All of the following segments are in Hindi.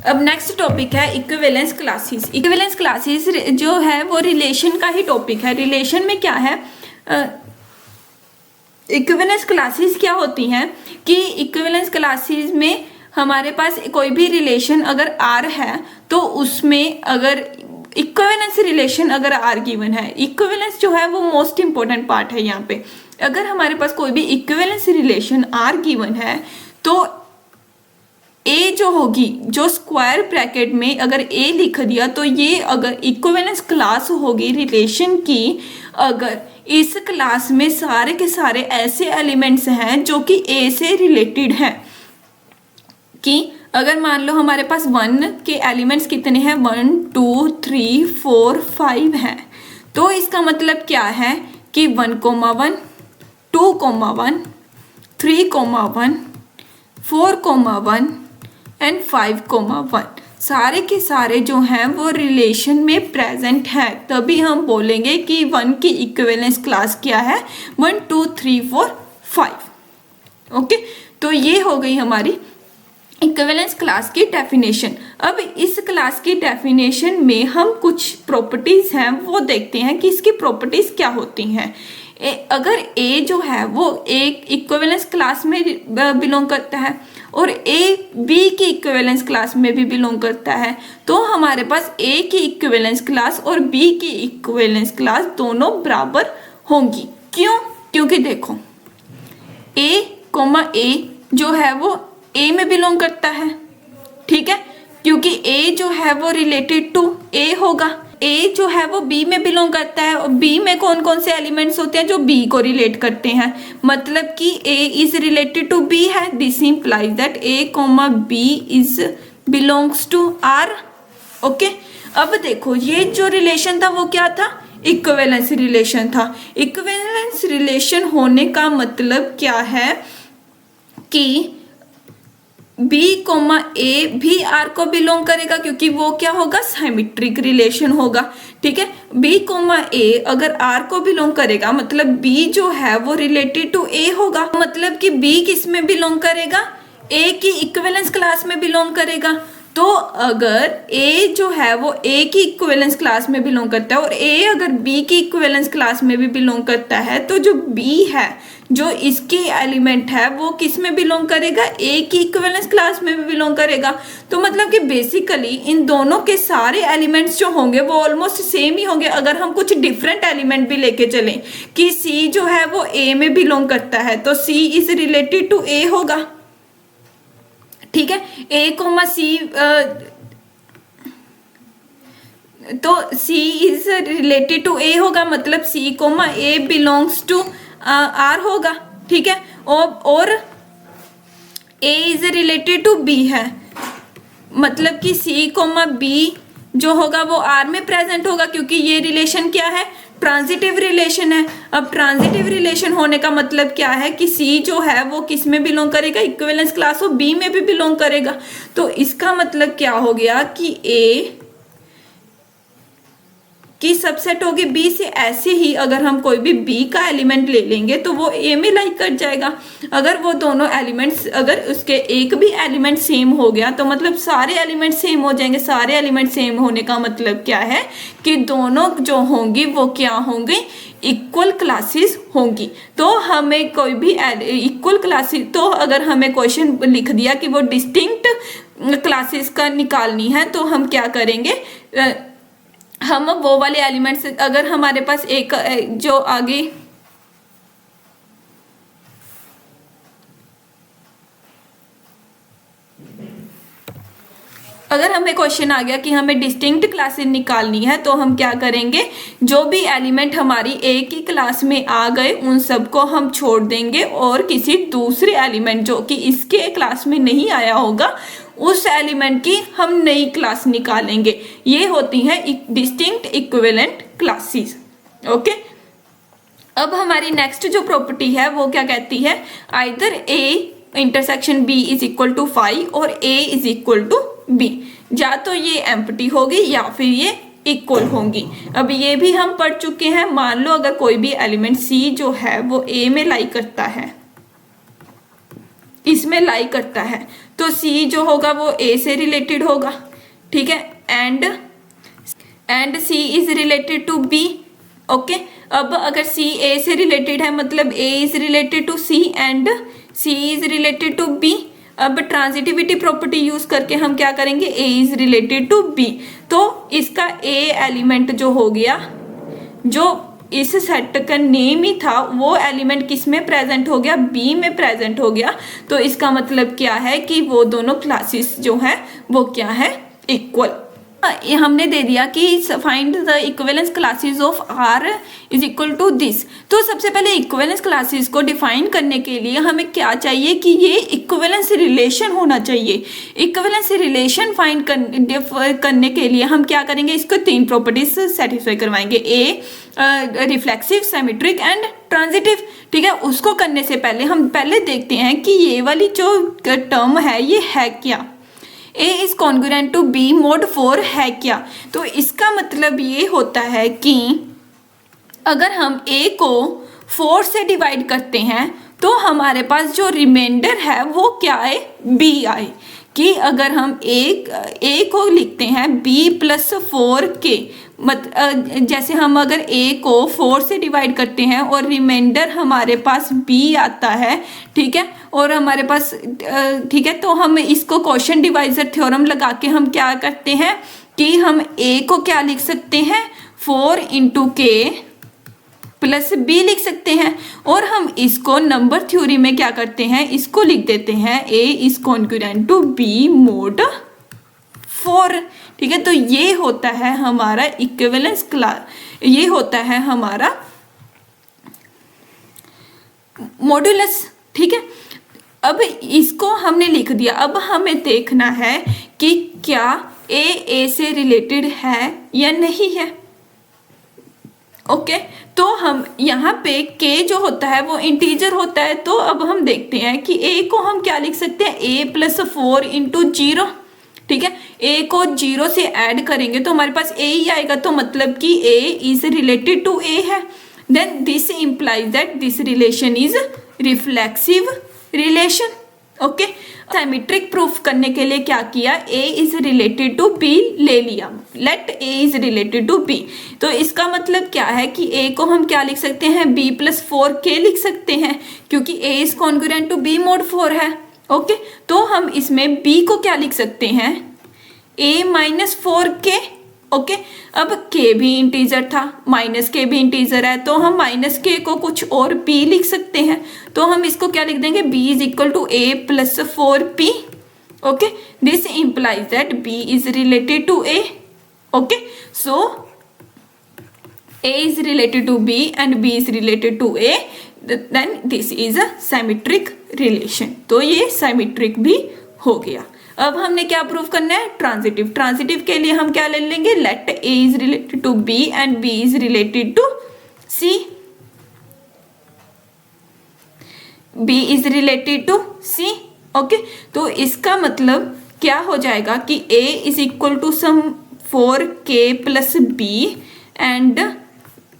अब नेक्स्ट टॉपिक है इक्विवेलेंस क्लासेस। इक्विवेलेंस क्लासेस जो है वो रिलेशन का ही टॉपिक है। रिलेशन में क्या है, इक्विवेलेंस क्लासेस क्या होती हैं कि इक्विवेलेंस क्लासेस में हमारे पास कोई भी रिलेशन अगर आर है तो उसमें अगर इक्विवेलेंस रिलेशन अगर आर गिवन है, इक्विवेलेंस जो है वो मोस्ट इंपॉर्टेंट पार्ट है यहाँ पे। अगर हमारे पास कोई भी इक्विवेलेंस रिलेशन आर गिवन है तो ए जो होगी, जो स्क्वायर ब्रैकेट में अगर ए लिख दिया तो ये अगर इक्विवेलेंस क्लास होगी रिलेशन की, अगर इस क्लास में सारे के सारे ऐसे एलिमेंट्स हैं जो कि ए से रिलेटेड हैं। कि अगर मान लो हमारे पास 1 के एलिमेंट्स कितने हैं, 1 2 3 4 5 हैं, तो इसका मतलब क्या है कि 1, 1 2, 1 3, 1 4, 1 एंड 5, 1 सारे के सारे जो हैं वो रिलेशन में प्रेजेंट है, तभी हम बोलेंगे कि 1 की इक्विवेलेंस क्लास क्या है, 1 2 3 4 5। ओके, तो ये हो गई हमारी इक्विवेलेंस क्लास की डेफिनेशन। अब इस क्लास की डेफिनेशन में हम कुछ प्रॉपर्टीज हैं वो देखते हैं कि इसकी प्रॉपर्टीज क्या होती हैं। अगर ए जो है वो एक इक्विवेलेंस क्लास में बिलोंग करता है और ए बी की इक्विवेलेंस क्लास में भी बिलोंग करता है, तो हमारे पास ए की इक्विवेलेंस क्लास और बी की इक्विवेलेंस क्लास दोनों बराबर होंगी। क्यों? क्योंकि देखो ए जो है वो ए में बिलोंग करता है, ठीक है, क्योंकि ए जो है वो रिलेटेड टू ए होगा। ए जो है वो बी में बिलोंग करता है और बी में कौन कौन से एलिमेंट्स होते हैं जो बी को रिलेट करते हैं, मतलब कि A is related to B है। This implies that A comma B is belongs to R. Okay, अब देखो ये जो रिलेशन था वो क्या था, इक्विवेलेंस रिलेशन था। इक्विवेलेंस रिलेशन होने का मतलब क्या है कि बी कोमा ए भी आर को बिलोंग करेगा, क्योंकि वो क्या होगा, साइमेट्रिक रिलेशन होगा। ठीक है, बी कोमा ए अगर आर को बिलोंग करेगा मतलब बी जो है वो रिलेटेड टू ए होगा, मतलब कि बी किस में बिलोंग करेगा, ए की इक्विवेलेंस क्लास में बिलोंग करेगा। तो अगर ए जो है वो ए की इक्विवेलेंस क्लास में बिलोंग करता है और ए अगर बी की इक्विवेलेंस क्लास में भी बिलोंग करता है, तो जो बी है जो इसकी एलिमेंट है वो किस में बिलोंग करेगा, ए की इक्विवेलेंस क्लास में भी बिलोंग करेगा। तो मतलब कि बेसिकली इन दोनों के सारे एलिमेंट्स जो होंगे वो ऑलमोस्ट सेम ही होंगे। अगर हम कुछ डिफरेंट एलिमेंट भी लेके चलें कि सी जो है वो ए में बिलोंग करता है तो C is related to A होगा, ठीक है, ए कोमा सी, तो C is related to A होगा, मतलब C comma A belongs to R होगा, ठीक है, और A is related to B है, मतलब कि सी कोमा बी जो होगा वो आर में प्रेजेंट होगा, क्योंकि ये रिलेशन क्या है, ट्रांजिटिव रिलेशन है। अब ट्रांजिटिव रिलेशन होने का मतलब क्या है कि सी जो है वो किस में बिलोंग करेगा, इक्विवेलेंस क्लास और बी में भी बिलोंग करेगा। तो इसका मतलब क्या हो गया कि ए की सबसेट होगी बी से। ऐसे ही अगर हम कोई भी बी का एलिमेंट ले लेंगे तो वो ए में लाइक कर जाएगा। अगर वो दोनों एलिमेंट्स, अगर उसके एक भी एलिमेंट सेम हो गया तो मतलब सारे एलिमेंट सेम हो जाएंगे। सारे एलिमेंट सेम होने का मतलब क्या है कि दोनों जो होंगी वो क्या होंगी, इक्वल क्लासेस होंगी। तो हमें कोई भी इक्वल क्लासेस, तो अगर हमें क्वेश्चन लिख दिया कि वो डिस्टिंक्ट क्लासेस का निकालनी है तो हम क्या करेंगे, हम वो वाले एलिमेंट्स, अगर हमारे पास एक जो आगे अगर हमें क्वेश्चन आ गया कि हमें डिस्टिंक्ट क्लासेस निकालनी है तो हम क्या करेंगे, जो भी एलिमेंट हमारी ए की क्लास में आ गए उन सबको हम छोड़ देंगे और किसी दूसरे एलिमेंट जो कि इसके क्लास में नहीं आया होगा उस एलिमेंट की हम नई क्लास निकालेंगे। ये होती हैं डिस्टिंक्ट इक्विवेलेंट क्लासेस। ओके, अब हमारी नेक्स्ट जो प्रॉपर्टी है वो क्या कहती है, either A intersection B is equal to 5 और A is equal to B, या तो ये एम्प्टी होगी या फिर ये इक्वल होंगी। अब ये भी हम पढ़ चुके हैं। मान लो अगर कोई भी एलिमेंट सी जो है वो ए में लाई करता है, इसमें लाई करता है, तो सी जो होगा वो ए से रिलेटेड होगा, ठीक है, and C is related to B. Okay, अब अगर सी ए से रिलेटेड है मतलब A is related to C and C is related to B. अब ट्रांजिटिविटी प्रॉपर्टी यूज करके हम क्या करेंगे, A is related to B, तो इसका ए एलिमेंट जो हो गया, जो इस सेट का नेम ही था, वो एलिमेंट किस में प्रेजेंट हो गया, बी में प्रेजेंट हो गया। तो इसका मतलब क्या है कि वो दोनों क्लासेस जो है वो क्या है, इक्वल। ये हमने दे दिया कि find the equivalence classes of R is equal to this. तो सबसे पहले इक्विवेलेंस क्लासेस को डिफाइन करने के लिए हमें क्या चाहिए कि ये इक्विवेलेंस रिलेशन होना चाहिए। इक्विवेलेंस रिलेशन फाइंड करने के लिए हम क्या करेंगे, इसको 3 प्रॉपर्टीज सेटिस्फाई करवाएंगे, a reflexive, symmetric and transitive, ठीक है। उसको करने से पहले हम पहले देखते हैं कि ये वाली जो टर्म है ये है क्या, A is congruent to B mod 4 है क्या। तो इसका मतलब ये होता है कि अगर हम A को 4 से डिवाइड करते हैं तो हमारे पास जो रिमाइंडर है वो क्या है, B आए। कि अगर हम A को लिखते हैं B प्लस 4K, जैसे हम अगर A को 4 से डिवाइड करते हैं और रिमाइंडर हमारे पास B आता है, ठीक है, और हमारे पास ठीक है, तो हम इसको क्वोशिएंट डिवाइजर थ्योरम लगा के हम क्या करते हैं कि हम A को क्या लिख सकते हैं, 4 इंटू K प्लस B लिख सकते हैं, और हम इसको नंबर थ्योरी में क्या करते हैं, इसको लिख देते हैं A is congruent to B mod 4, ठीक है। तो ये होता है हमारा इक्विवेलेंस क्लास, ये होता है हमारा मॉड्यूलस, ठीक है। अब इसको हमने लिख दिया, अब हमें देखना है कि क्या A से रिलेटेड है या नहीं है। ओके, तो हम यहाँ पे K जो होता है वो इंटीजर होता है, तो अब हम देखते हैं कि A को हम क्या लिख सकते हैं, A प्लस 4 इंटू 0, ठीक है। A को 0 से ऐड करेंगे तो हमारे पास A ही आएगा, तो मतलब कि A is related to A है। Then this implies that this relation is reflexive relation. Okay, symmetric proof करने के लिए क्या किया, A is related to B ले लिया, let A is related to B। तो इसका मतलब क्या है कि A को हम क्या लिख सकते हैं, B प्लस 4K लिख सकते हैं, क्योंकि A is congruent to B mod 4 है। ओके, तो हम इसमें B को क्या लिख सकते हैं, A माइनस 4K। ओके, अब K भी इंटीजर था, माइनस K भी इंटीजर है, तो हम माइनस K को कुछ और B लिख सकते हैं, तो हम इसको क्या लिख देंगे, B is equal to A plus 4P। Okay, this implies that B is related to A। Okay, so A is related to B and B is related to A, then this is a symmetric relation। तो ये symmetric भी हो गया। अब हमने क्या प्रूव करना है, ट्रांजिटिव। ट्रांजिटिव के लिए हम क्या ले लेंगे, late A is related to B and B is related to C। B is related to C। Okay, तो इसका मतलब क्या हो जाएगा कि A is equal to some 4K plus B and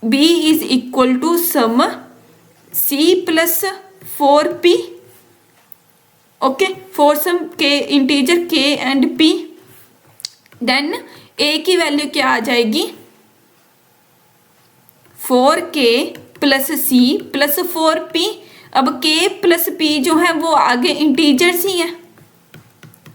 B is equal to some C plus 4P। Okay, for some K integer K and P, then A की वैल्यू क्या आ जाएगी, 4K plus C plus 4P। अब K प्लस P जो है वो आगे इंटीजर्स ही है,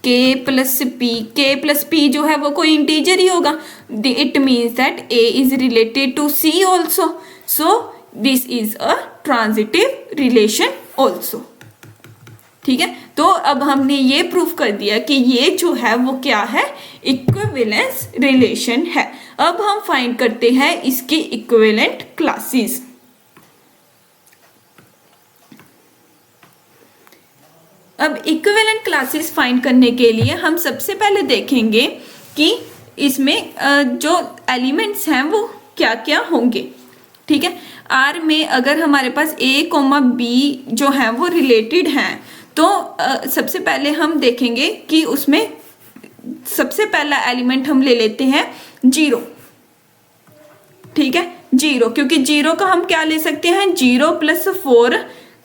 K प्लस P जो है वो कोई इंटीजर ही होगा। It means that A is related to C also, so this is a transitive relation also, ठीक है। तो अब हमने ये प्रूफ कर दिया कि ये जो है वो क्या है, इक्विवेलेंस रिलेशन है। अब हम फाइंड करते हैं इसकी इक्विवेलेंट क्लासेस। अब इक्विवेलेंट क्लासेस फाइंड करने के लिए हम सबसे पहले देखेंगे कि इसमें जो एलिमेंट्स हैं वो क्या क्या होंगे, ठीक है। आर में अगर हमारे पास A, B जो है वो रिलेटेड हैं, तो सबसे पहले हम देखेंगे कि उसमें सबसे पहला एलिमेंट हम ले लेते हैं 0, ठीक है, 0, क्योंकि 0 का हम क्या ले सकते हैं, 0 प्लस 4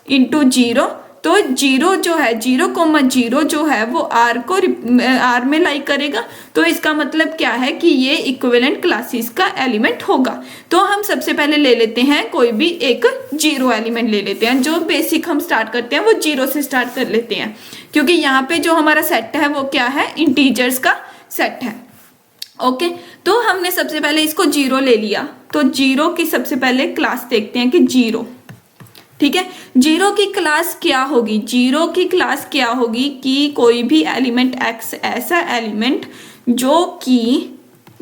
इंटू 0, तो 0 जो है 0,0 जो है वो R को R में लाई करेगा, तो इसका मतलब क्या है कि ये इक्विवेलेंट क्लासेस का एलिमेंट होगा। तो हम सबसे पहले ले लेते हैं कोई भी एक 0 एलिमेंट ले लेते हैं। जो बेसिक हम स्टार्ट करते हैं वो 0 से स्टार्ट कर लेते हैं, क्योंकि यहाँ पे जो हमारा सेट है वो क्या है, इंटीजर्स का सेट है। ओके, तो हमने सबसे पहले इसको 0 ले लिया, तो 0 की सबसे पहले क्लास देखते हैं कि 0, ठीक है। 0 की क्लास क्या होगी, 0 की क्लास क्या होगी कि कोई भी एलिमेंट x, ऐसा एलिमेंट जो कि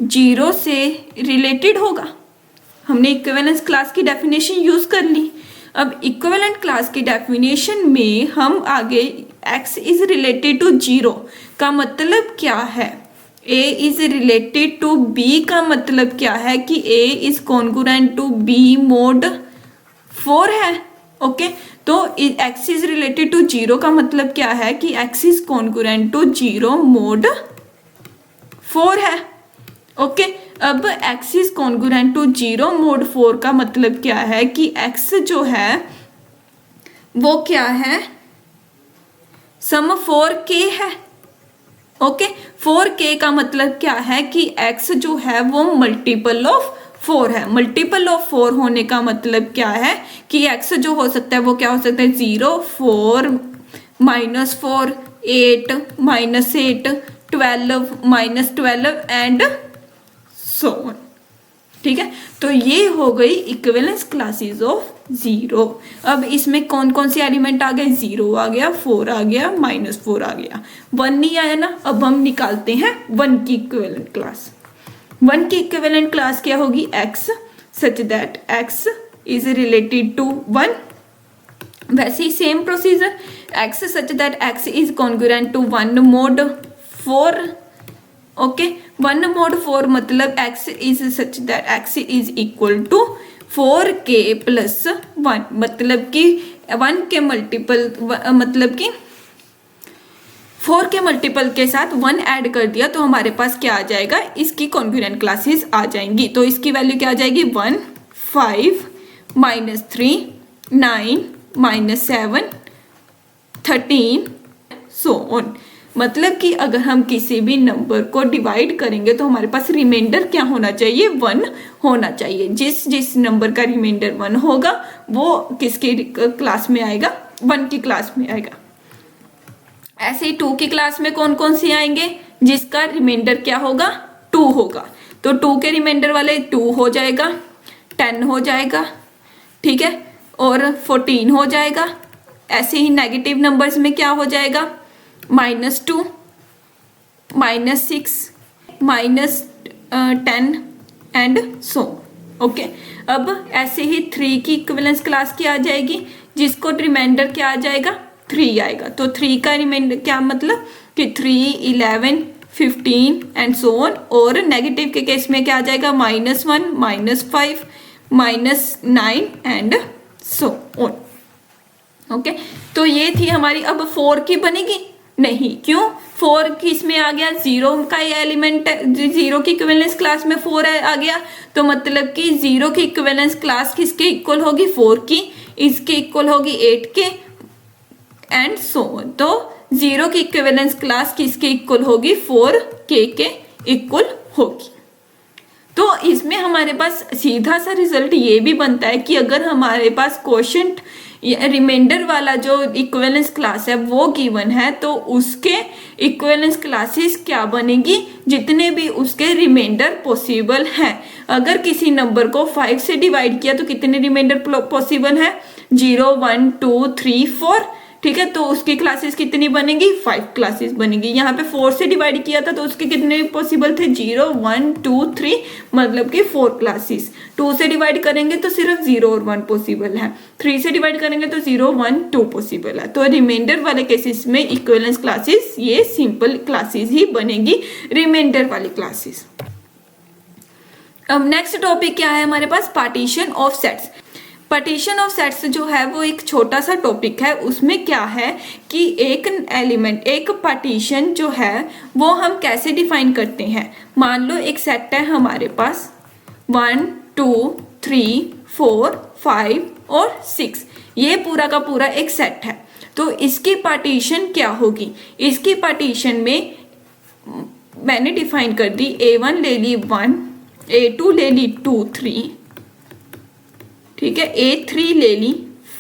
0 से रिलेटेड होगा। हमने इक्विवेलेंस क्लास की डेफिनेशन यूज कर ली। अब इक्विवेलेंट क्लास की डेफिनेशन में हम आगे x इज रिलेटेड टू 0 का मतलब क्या है, a is related to b का मतलब क्या है कि a is congruent to b mod 4 है। ओके, तो x इज रिलेटेड टू 0 का मतलब क्या है कि x is congruent to 0 mod 4 है। ओके, अब x is congruent to 0 mod 4 का मतलब क्या है कि x जो है वो क्या है, सम 4k है। ओके, 4k का मतलब क्या है कि x जो है वो मल्टीपल ऑफ 4 है। मल्टीपल ऑफ 4 होने का मतलब क्या है कि x जो हो सकता है वो क्या हो सकता है, 0, 4, -4, 8, -8, 12, -12 एंड सो ऑन। ठीक है, तो ये हो गई इक्विवेलेंस क्लासेस ऑफ 0। अब इसमें कौन कौन से एलिमेंट आ गए, 0 आ गया, 4 आ गया, -4 आ गया, 1 नहीं आया ना। अब हम निकालते हैं 1 की इक्विवेलेंट क्लास। 1 की इक्विवेलेंट क्लास क्या होगी, x such that x is related to 1। वैसे ही same procedure, x such that x is congruent to 1 mod 4। Okay, 1 mod 4 मतलब x is such that x is equal to 4k plus 1, मतलब कि 1 के मल्टीपल, मतलब कि 4 के मल्टीपल के साथ 1 ऐड कर दिया तो हमारे पास क्या आ जाएगा, इसकी कॉन्ग्रुएंट क्लासेस आ जाएंगी। तो इसकी वैल्यू क्या आ जाएगी, 1, 5, -3, 9, -7, 13 सो ऑन। मतलब कि अगर हम किसी भी नंबर को डिवाइड करेंगे तो हमारे पास रिमाइंडर क्या होना चाहिए, 1 होना चाहिए। जिस नंबर का रिमाइंडर 1 होगा वो किसकी क्लास में आएगा, 1 की क्लास में आएगा। ऐसे ही 2 की क्लास में कौन कौन से आएंगे, जिसका रिमाइंडर क्या होगा, 2 होगा। तो 2 के रिमाइंडर वाले 2 हो जाएगा, 10 हो जाएगा, ठीक है, और 14 हो जाएगा। ऐसे ही नेगेटिव नंबर्स में क्या हो जाएगा, -2, -6, -10 एंड सो। ओके, अब ऐसे ही 3 की इक्विवेलेंस क्लास क्या आ जाएगी, जिसको रिमाइंडर क्या आ जाएगा, 3 आएगा। तो 3 का रिमाइंडर क्या मतलब कि 3, 11, 15 एंड सो ऑन। और नेगेटिव के केस में क्या आ जाएगा, -1, -5, -9 एंड सो ऑन। ओके, तो ये थी हमारी। अब 4 की बनेगी नहीं, क्यों, 4 किस में आ गया, 0 का ये एलिमेंट, 0 की इक्विवेलेंस क्लास में 4 आ गया, तो मतलब कि 0 की इक्विवेलेंस क्लास किसके इक्वल होगी, 4 की, इसके इक्वल होगी 8 के एंड सो ऑन। तो 0 की इक्विवेलेंस क्लास किसके इक्वल होगी, 4k के इक्वल होगी। तो इसमें हमारे पास सीधा सा रिजल्ट ये भी बनता है कि अगर हमारे पास क्वोशंट रिमाइंडर वाला जो इक्विवेलेंस क्लास है वो गिवन है, तो उसके इक्विवेलेंस क्लासेस क्या बनेगी, जितने भी उसके रिमाइंडर पॉसिबल हैं। अगर किसी नंबर को 5 से डिवाइड किया तो कितने रिमाइंडर पॉसिबल है, 0, 1, 2, 3, 4, ठीक है। तो उसकी क्लासेस कितनी बनेगी, 5 क्लासेस बनेगी। यहाँ पे 4 से डिवाइड किया था तो उसके कितने पॉसिबल थे, 0, 1, 2, 3, मतलब कि 4 क्लासेस। 2 से डिवाइड करेंगे तो सिर्फ 0 और 1 पॉसिबल है, 3 से डिवाइड करेंगे तो 0, 1, 2 पॉसिबल है। तो रिमाइंडर वाले केसेस में इक्विवेलेंस क्लासेस ये सिंपल क्लासेस ही बनेगी, रिमाइंडर वाली क्लासेस। अब नेक्स्ट टॉपिक क्या है हमारे पास, partition of sets. Partition of sets जो है वो एक छोटा सा टॉपिक है। उसमें क्या है कि एक एलिमेंट, एक पार्टीशन जो है वो हम कैसे डिफाइन करते हैं। मान लो एक सेट है हमारे पास 1, 2, 3, 4, 5 और 6, ये पूरा का पूरा एक सेट है। तो इसकी पार्टीशन क्या होगी? इसकी पार्टीशन में मैंने डिफाइन कर दी, A1 ले ली 1, A2 ले ली 2 3, ठीक है, A3 ले ली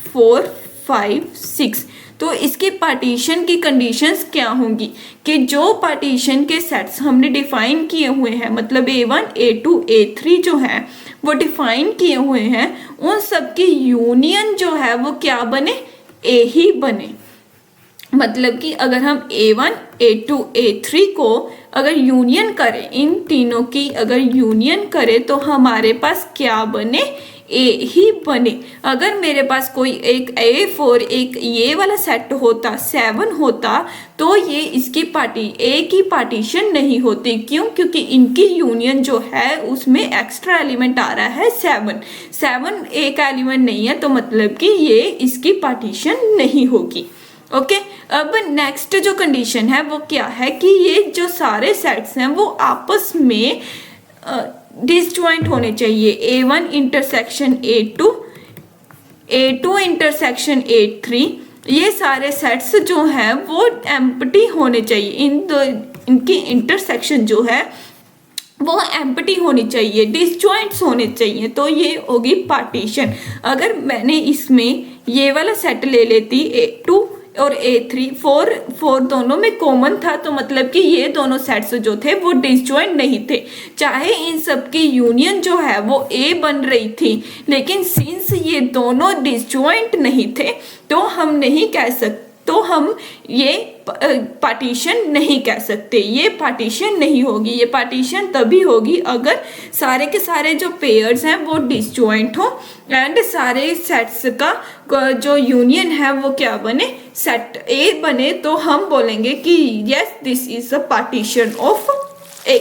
4 5 6। तो इसके पार्टीशन की कंडीशंस क्या होंगी कि जो पार्टीशन के सेट्स हमने डिफाइन किए हुए हैं, मतलब A1 A2 A3 जो है वो डिफाइन किए हुए हैं, उन सब की यूनियन जो है वो क्या बने? A ही बने। मतलब कि अगर हम A1 A2 A3 को अगर यूनियन करें, इन तीनों की अगर यूनियन करें तो हमारे पास क्या बने? A ही बने। अगर मेरे पास कोई एक A4 एक ये वाला सेट होता 7 होता तो ये इसकी A की पार्टीशन नहीं होती। क्यों? क्योंकि इनकी यूनियन जो है उसमें एक्स्ट्रा एलिमेंट आ रहा है 7 एक एलिमेंट नहीं है, तो मतलब कि ये इसकी पार्टीशन नहीं होगी। ओके, अब नेक्स्ट जो कंडीशन है वो क्या है कि ये जो सारे सेट्स हैं वो आपस में डिसजॉइंट होने चाहिए। A1 intersection A2, A2 intersection A3, ये सारे सेट्स जो हैं वो एम्प्टी होने चाहिए। इनकी इंटरसेक्शन जो है वो एम्प्टी होनी चाहिए, डिसजॉइंट्स होने चाहिए, तो ये होगी पार्टीशन। अगर मैंने इसमें ये वाला सेट ले लेती A2 और A3, 4 दोनों में कॉमन था, तो मतलब कि ये दोनों सेट्स जो थे वो डिसजॉइंट नहीं थे। चाहे इन सब की यूनियन जो है वो A बन रही थी, लेकिन सिंस ये दोनों डिसजॉइंट नहीं थे तो हम नहीं कह सकते, तो हम ये पार्टीशन नहीं कह सकते। ये पार्टीशन नहीं होगी। ये पार्टीशन तभी होगी अगर सारे के सारे जो पेयर्स हैं वो डिसजॉइंट हो एंड सारे सेट्स का जो यूनियन है वो क्या बने? सेट A बने, तो हम बोलेंगे कि yes this is a partition of A।